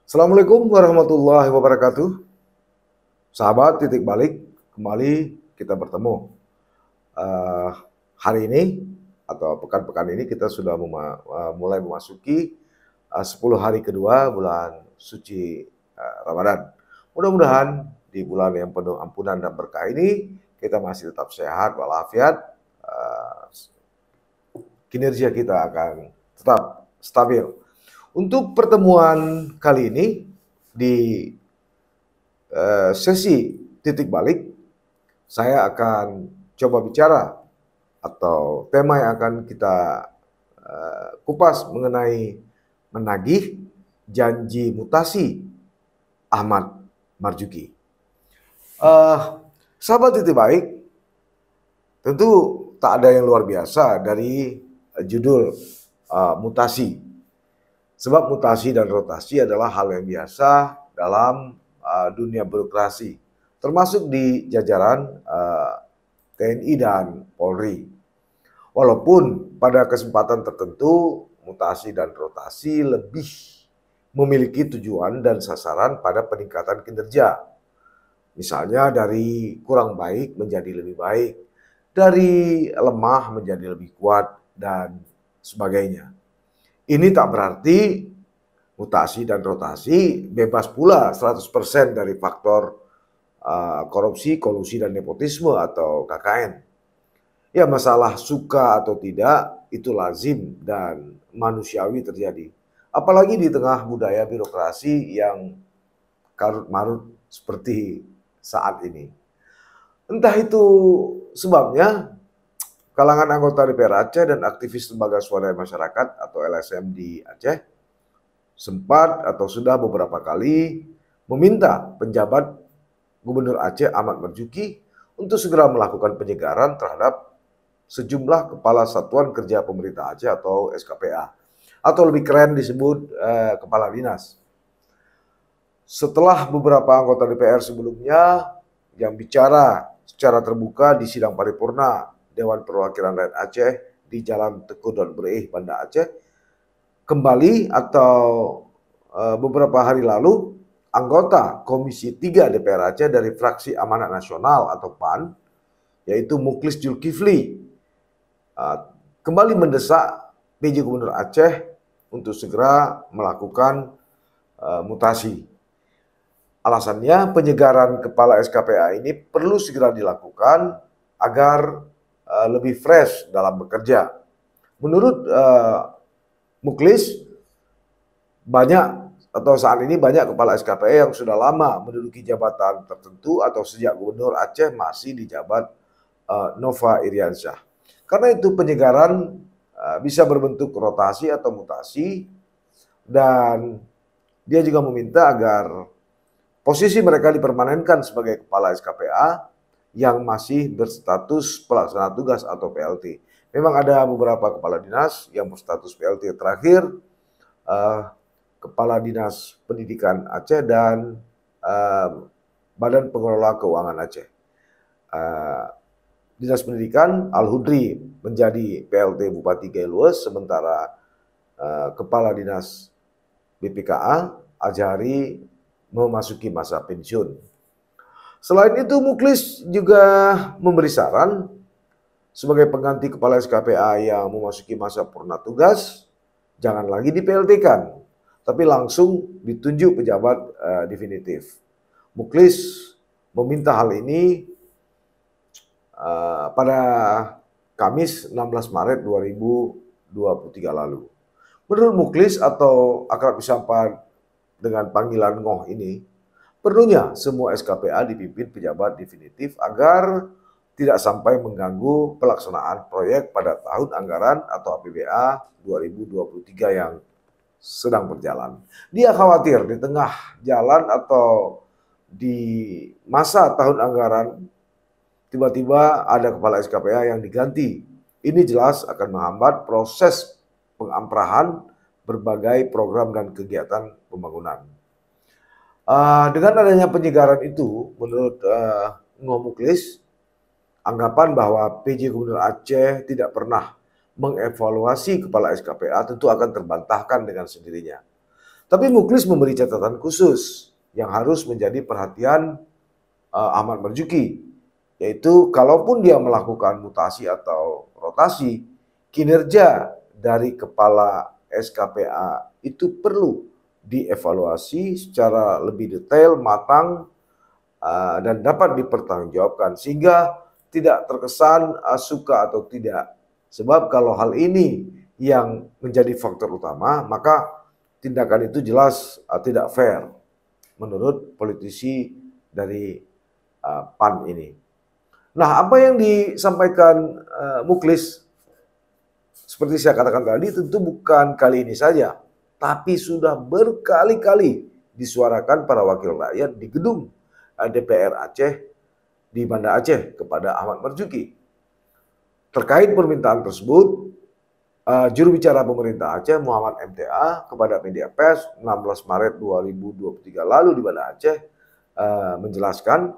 Assalamualaikum warahmatullahi wabarakatuh. Sahabat titik balik, kembali kita bertemu. Eh, Hari ini atau pekan-pekan ini kita sudah mulai memasuki 10 hari kedua bulan suci Ramadan. Mudah-mudahan di bulan yang penuh ampunan dan berkah ini kita masih tetap sehat walafiat. eh, Kinerja kita akan tetap stabil. Untuk pertemuan kali ini di sesi titik balik, saya akan coba bicara atau tema yang akan kita kupas mengenai menagih janji mutasi Ahmad Marzuki. Sahabat titik baik, tentu tak ada yang luar biasa dari judul mutasi. Sebab mutasi dan rotasi adalah hal yang biasa dalam dunia birokrasi, termasuk di jajaran TNI dan Polri. Walaupun pada kesempatan tertentu mutasi dan rotasi lebih memiliki tujuan dan sasaran pada peningkatan kinerja. Misalnya dari kurang baik menjadi lebih baik, dari lemah menjadi lebih kuat, dan sebagainya. Ini tak berarti mutasi dan rotasi bebas pula 100% dari faktor korupsi, kolusi, dan nepotisme atau KKN. Ya, masalah suka atau tidak itu lazim dan manusiawi terjadi. Apalagi di tengah budaya birokrasi yang karut-marut seperti saat ini. Entah itu sebabnya, kalangan anggota DPR Aceh dan aktivis lembaga swadaya masyarakat atau LSM di Aceh sempat atau sudah beberapa kali meminta penjabat Gubernur Aceh Ahmad Marzuki untuk segera melakukan penyegaran terhadap sejumlah kepala satuan kerja pemerintah Aceh atau SKPA, atau lebih keren disebut kepala dinas. Setelah beberapa anggota DPR sebelumnya yang bicara secara terbuka di sidang paripurna Dewan Perwakilan Rakyat Aceh di Jalan Teguh Don Breih, Banda Aceh, kembali atau beberapa hari lalu anggota Komisi 3 DPR Aceh dari fraksi Amanat Nasional atau PAN, yaitu Muklis Zulkifli, kembali mendesak PJ Gubernur Aceh untuk segera melakukan mutasi. Alasannya penyegaran kepala SKPA ini perlu segera dilakukan agar lebih fresh dalam bekerja. Menurut Muklis, banyak atau saat ini banyak kepala SKPA yang sudah lama menduduki jabatan tertentu atau sejak Gubernur Aceh masih di jabat Nova Iriansyah. Karena itu penyegaran bisa berbentuk rotasi atau mutasi, dan dia juga meminta agar posisi mereka dipermanenkan sebagai kepala SKPA yang masih berstatus pelaksana tugas atau PLT. Memang ada beberapa kepala dinas yang berstatus PLT terakhir, Kepala Dinas Pendidikan Aceh dan Badan Pengelola Keuangan Aceh. Dinas Pendidikan Al-Hudri menjadi PLT Bupati Gailues, sementara Kepala Dinas BPKA Azhari memasuki masa pensiun. Selain itu, Muklis juga memberi saran sebagai pengganti kepala SKPA yang memasuki masa purna tugas, jangan lagi di PLT-kan, tapi langsung ditunjuk pejabat definitif. Muklis meminta hal ini pada Kamis 16 Maret 2023 lalu. Menurut Muklis atau akrab disapa dengan panggilan Ngoh ini, perlunya semua SKPA dipimpin pejabat definitif agar tidak sampai mengganggu pelaksanaan proyek pada tahun anggaran atau APBA 2023 yang sedang berjalan. Dia khawatir di tengah jalan atau di masa tahun anggaran tiba-tiba ada kepala SKPA yang diganti. Ini jelas akan menghambat proses pengamprahan berbagai program dan kegiatan pembangunan. Dengan adanya penyegaran itu, menurut Ngoh Muklis, anggapan bahwa PJ Gubernur Aceh tidak pernah mengevaluasi kepala SKPA tentu akan terbantahkan dengan sendirinya. Tapi Muklis memberi catatan khusus yang harus menjadi perhatian Ahmad Marzuki, yaitu kalaupun dia melakukan mutasi atau rotasi, kinerja dari kepala SKPA itu perlu dievaluasi secara lebih detail, matang, dan dapat dipertanggungjawabkan sehingga tidak terkesan suka atau tidak. Sebab kalau hal ini yang menjadi faktor utama, maka tindakan itu jelas tidak fair menurut politisi dari PAN ini. Nah, apa yang disampaikan Muklis seperti saya katakan tadi tentu bukan kali ini saja, tapi sudah berkali-kali disuarakan para wakil rakyat di gedung DPR Aceh di Banda Aceh kepada Ahmad Marzuki. Terkait permintaan tersebut, juru bicara pemerintah Aceh Muhammad MTA kepada media pers 16 Maret 2023 lalu di Banda Aceh menjelaskan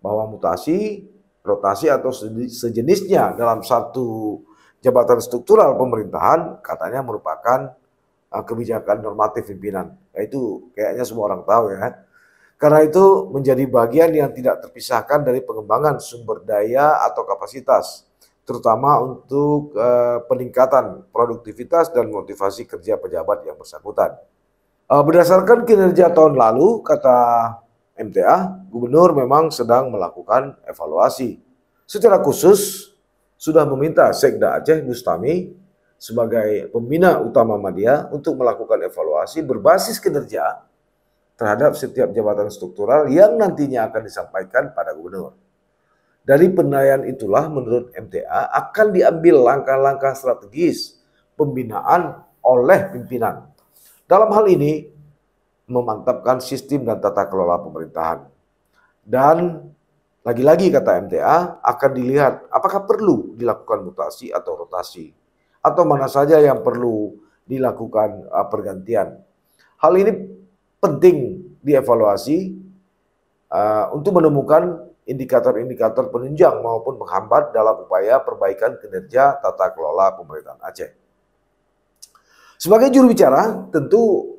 bahwa mutasi, rotasi atau sejenisnya dalam satu jabatan struktural pemerintahan katanya merupakan kebijakan normatif pimpinan. Nah, itu kayaknya semua orang tahu ya. Karena itu menjadi bagian yang tidak terpisahkan dari pengembangan sumber daya atau kapasitas, terutama untuk peningkatan produktivitas dan motivasi kerja pejabat yang bersangkutan. Berdasarkan kinerja tahun lalu, kata MTA, Gubernur memang sedang melakukan evaluasi. Secara khusus, sudah meminta Sekda Aceh Bustami sebagai pembina utama media untuk melakukan evaluasi berbasis kinerja terhadap setiap jabatan struktural yang nantinya akan disampaikan pada gubernur. Dari penilaian itulah menurut MTA akan diambil langkah-langkah strategis pembinaan oleh pimpinan. Dalam hal ini memantapkan sistem dan tata kelola pemerintahan. Dan lagi-lagi kata MTA akan dilihat apakah perlu dilakukan mutasi atau rotasi atau mana saja yang perlu dilakukan pergantian. Hal ini penting dievaluasi untuk menemukan indikator-indikator penunjang maupun penghambat dalam upaya perbaikan kinerja tata kelola pemerintahan Aceh. Sebagai juru bicara, tentu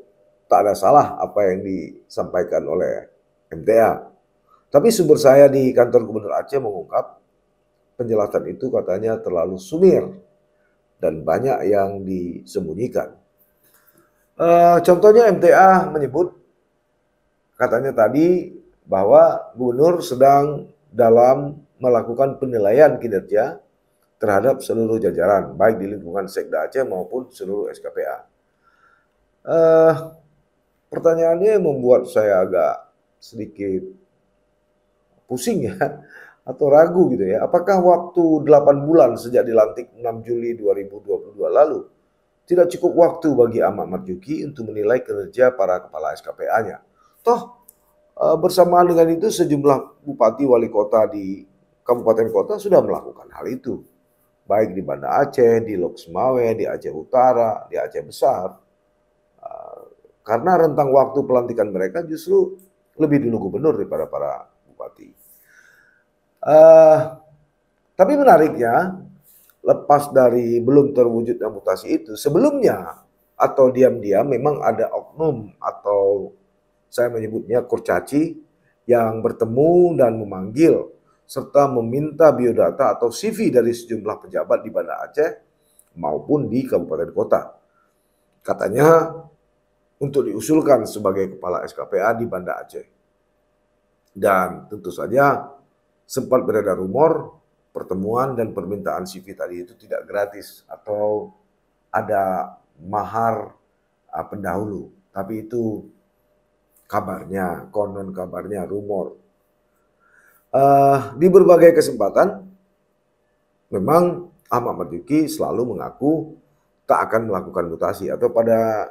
tak ada salah apa yang disampaikan oleh MTA. Tapi sumber saya di kantor Gubernur Aceh mengungkap penjelasan itu katanya terlalu sumir dan banyak yang disembunyikan. Contohnya MTA menyebut katanya tadi bahwa gubernur sedang dalam melakukan penilaian kinerja terhadap seluruh jajaran, baik di lingkungan Sekda Aceh maupun seluruh SKPA. Pertanyaannya membuat saya agak sedikit pusing ya, atau ragu gitu ya. Apakah waktu 8 bulan sejak dilantik 6 Juli 2022 lalu tidak cukup waktu bagi Ahmad Marzuki untuk menilai kinerja para kepala SKPA-nya? Toh bersamaan dengan itu sejumlah bupati wali kota di kabupaten kota sudah melakukan hal itu. Baik di Banda Aceh, di Lok Sumawe, di Aceh Utara, di Aceh Besar. Karena rentang waktu pelantikan mereka justru lebih dulu gubernur daripada para bupati. Tapi menariknya, lepas dari belum terwujudnya mutasi itu, sebelumnya atau diam-diam memang ada oknum atau saya menyebutnya kurcaci yang bertemu dan memanggil serta meminta biodata atau CV dari sejumlah pejabat di Banda Aceh maupun di kabupaten kota. Katanya untuk diusulkan sebagai kepala SKPA di Banda Aceh. Dan tentu saja sempat beredar rumor pertemuan dan permintaan CV tadi itu tidak gratis atau ada mahar pendahulu. Tapi itu kabarnya, konon kabarnya, rumor. Di berbagai kesempatan, memang Ahmad Marzuki selalu mengaku tak akan melakukan mutasi. Atau pada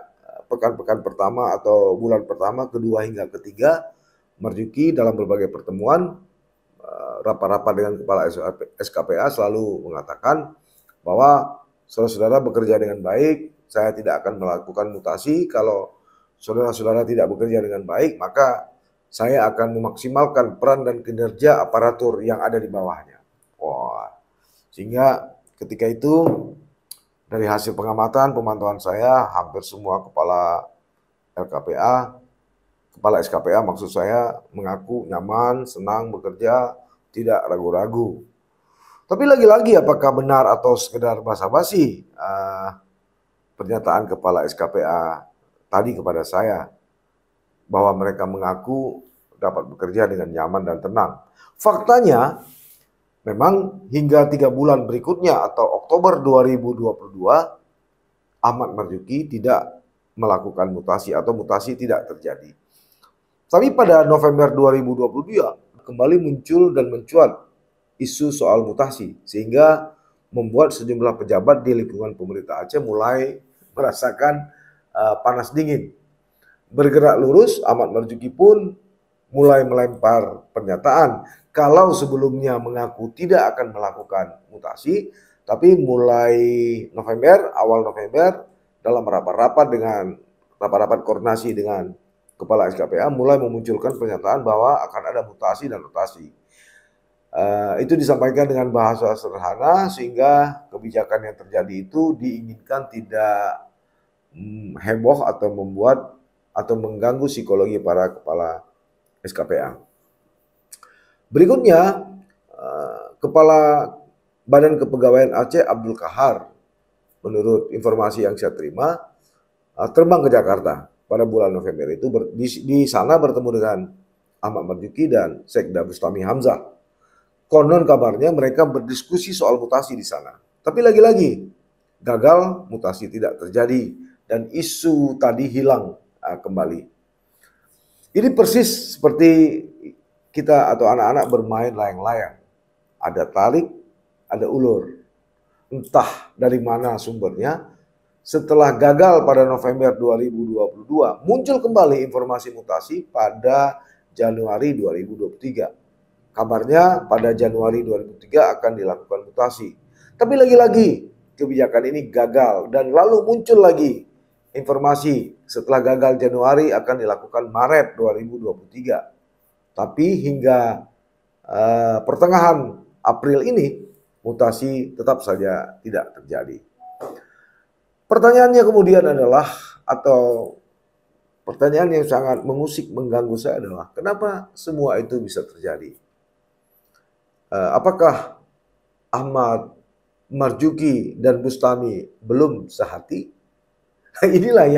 pekan-pekan pertama atau bulan pertama, kedua hingga ketiga, Marzuki dalam berbagai pertemuan, rapat-rapat dengan kepala SKPA selalu mengatakan bahwa saudara-saudara bekerja dengan baik, saya tidak akan melakukan mutasi. Kalau saudara-saudara tidak bekerja dengan baik, maka saya akan memaksimalkan peran dan kinerja aparatur yang ada di bawahnya. Wah, sehingga ketika itu dari hasil pengamatan, pemantauan saya, hampir semua kepala LKPA, Kepala SKPA maksud saya, mengaku nyaman, senang bekerja, tidak ragu-ragu. Tapi lagi-lagi apakah benar atau sekedar basa-basi pernyataan Kepala SKPA tadi kepada saya bahwa mereka mengaku dapat bekerja dengan nyaman dan tenang. Faktanya memang hingga 3 bulan berikutnya atau Oktober 2022 Ahmad Marzuki tidak melakukan mutasi atau mutasi tidak terjadi. Tapi pada November 2022 kembali muncul dan mencuat isu soal mutasi sehingga membuat sejumlah pejabat di lingkungan pemerintah Aceh mulai merasakan panas dingin. Bergerak lurus, Ahmad Marzuki pun mulai melempar pernyataan kalau sebelumnya mengaku tidak akan melakukan mutasi, tapi mulai November, awal November dalam rapat-rapat koordinasi dengan Kepala SKPA mulai memunculkan pernyataan bahwa akan ada mutasi dan rotasi. Itu disampaikan dengan bahasa sederhana sehingga kebijakan yang terjadi itu diinginkan tidak heboh atau membuat atau mengganggu psikologi para kepala SKPA. Berikutnya, Kepala Badan Kepegawaian Aceh Abdul Kahar, menurut informasi yang saya terima, terbang ke Jakarta pada bulan November itu. Di sana bertemu dengan Ahmad Marzuki dan Sekda Bustami Hamzah. Konon kabarnya mereka berdiskusi soal mutasi di sana. Tapi lagi-lagi gagal, mutasi tidak terjadi dan isu tadi hilang kembali. Ini persis seperti kita atau anak-anak bermain layang-layang. Ada tarik, ada ulur. Entah dari mana sumbernya. Setelah gagal pada November 2022, muncul kembali informasi mutasi pada Januari 2023. Kabarnya pada Januari 2023 akan dilakukan mutasi. Tapi lagi-lagi kebijakan ini gagal dan lalu muncul lagi informasi setelah gagal Januari akan dilakukan Maret 2023. Tapi hingga pertengahan April ini mutasi tetap saja tidak terjadi. Pertanyaannya kemudian adalah, atau pertanyaan yang sangat mengusik, mengganggu saya adalah, kenapa semua itu bisa terjadi? Apakah Ahmad Marzuki dan Bustami belum sehati? Inilah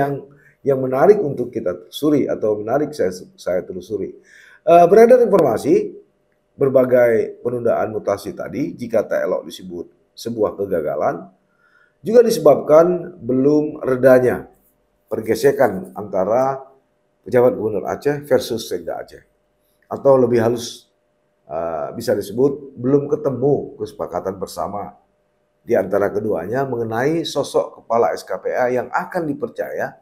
yang menarik untuk kita telusuri atau menarik saya telusuri. Beredar informasi berbagai penundaan mutasi tadi, jika tak elok disebut sebuah kegagalan, juga disebabkan belum redanya pergesekan antara pejabat gubernur Aceh versus Sekda Aceh. Atau lebih halus bisa disebut belum ketemu kesepakatan bersama di antara keduanya mengenai sosok kepala SKPA yang akan dipercaya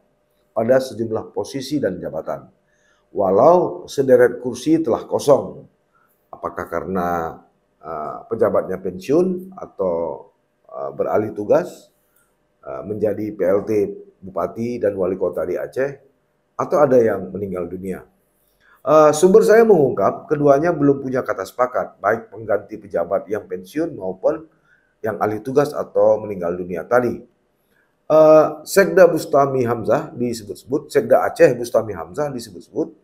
pada sejumlah posisi dan jabatan. Walau sederet kursi telah kosong, apakah karena pejabatnya pensiun atau beralih tugas menjadi PLT Bupati dan Wali Kota di Aceh, atau ada yang meninggal dunia. Sumber saya mengungkap keduanya belum punya kata sepakat, baik pengganti pejabat yang pensiun maupun yang alih tugas atau meninggal dunia tadi. Sekda Bustami Hamzah disebut-sebut, Sekda Aceh Bustami Hamzah disebut-sebut,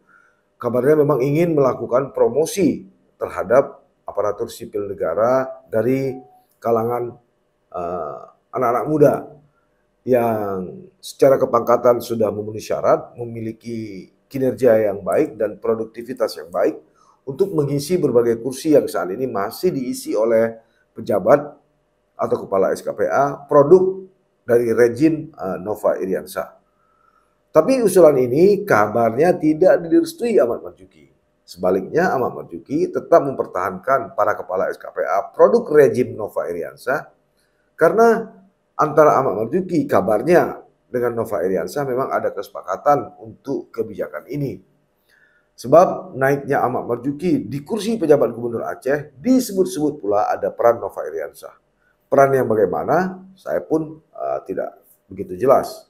kabarnya memang ingin melakukan promosi terhadap aparatur sipil negara dari kalangan anak-anak muda yang secara kepangkatan sudah memenuhi syarat, memiliki kinerja yang baik dan produktivitas yang baik untuk mengisi berbagai kursi yang saat ini masih diisi oleh pejabat atau kepala SKPA produk dari rejim Nova Iriansah. Tapi usulan ini kabarnya tidak direstui Ahmad Marzuki. Sebaliknya, Ahmad Marzuki tetap mempertahankan para kepala SKPA produk rejim Nova Iriansah karena antara Ahmad Marzuki kabarnya dengan Nova Iriansah memang ada kesepakatan untuk kebijakan ini. Sebab naiknya Ahmad Marzuki di kursi pejabat gubernur Aceh disebut-sebut pula ada peran Nova Iriansah. Peran yang bagaimana saya pun tidak begitu jelas.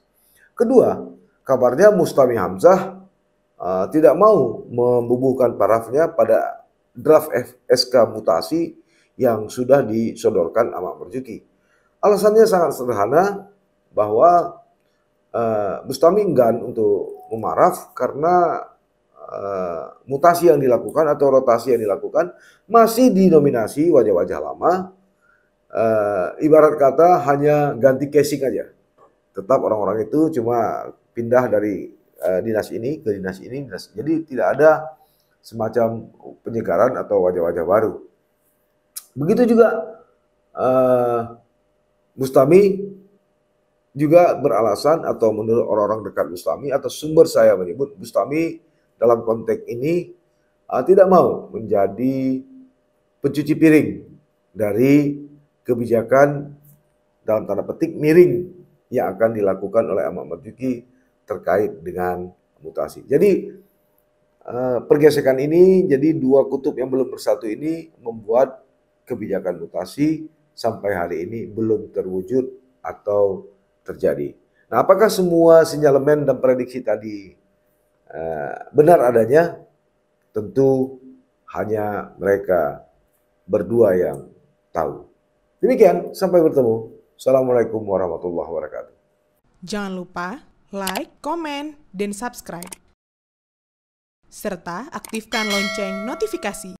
Kedua, kabarnya Bustami Hamzah tidak mau membubuhkan parafnya pada draft SK mutasi yang sudah disodorkan Ahmad Marzuki. Alasannya sangat sederhana, bahwa Bustami enggan untuk memaraf karena mutasi yang dilakukan atau rotasi yang dilakukan masih dinominasi wajah-wajah lama. Ibarat kata hanya ganti casing aja. Tetap orang-orang itu cuma pindah dari dinas ini ke dinas ini. Jadi tidak ada semacam penyegaran atau wajah-wajah baru. Begitu juga Bustami juga beralasan atau menurut orang-orang dekat Bustami atau sumber saya menyebut Bustami dalam konteks ini tidak mau menjadi pencuci piring dari kebijakan dalam tanda petik miring yang akan dilakukan oleh Ahmad Marzuki terkait dengan mutasi. Jadi pergesekan ini, jadi dua kutub yang belum bersatu ini membuat kebijakan mutasi sampai hari ini belum terwujud atau terjadi. Nah, apakah semua sinyalemen dan prediksi tadi benar adanya? Tentu hanya mereka berdua yang tahu. Demikian, sampai bertemu. Assalamualaikum warahmatullahi wabarakatuh. Jangan lupa like, komen, dan subscribe. Serta aktifkan lonceng notifikasi.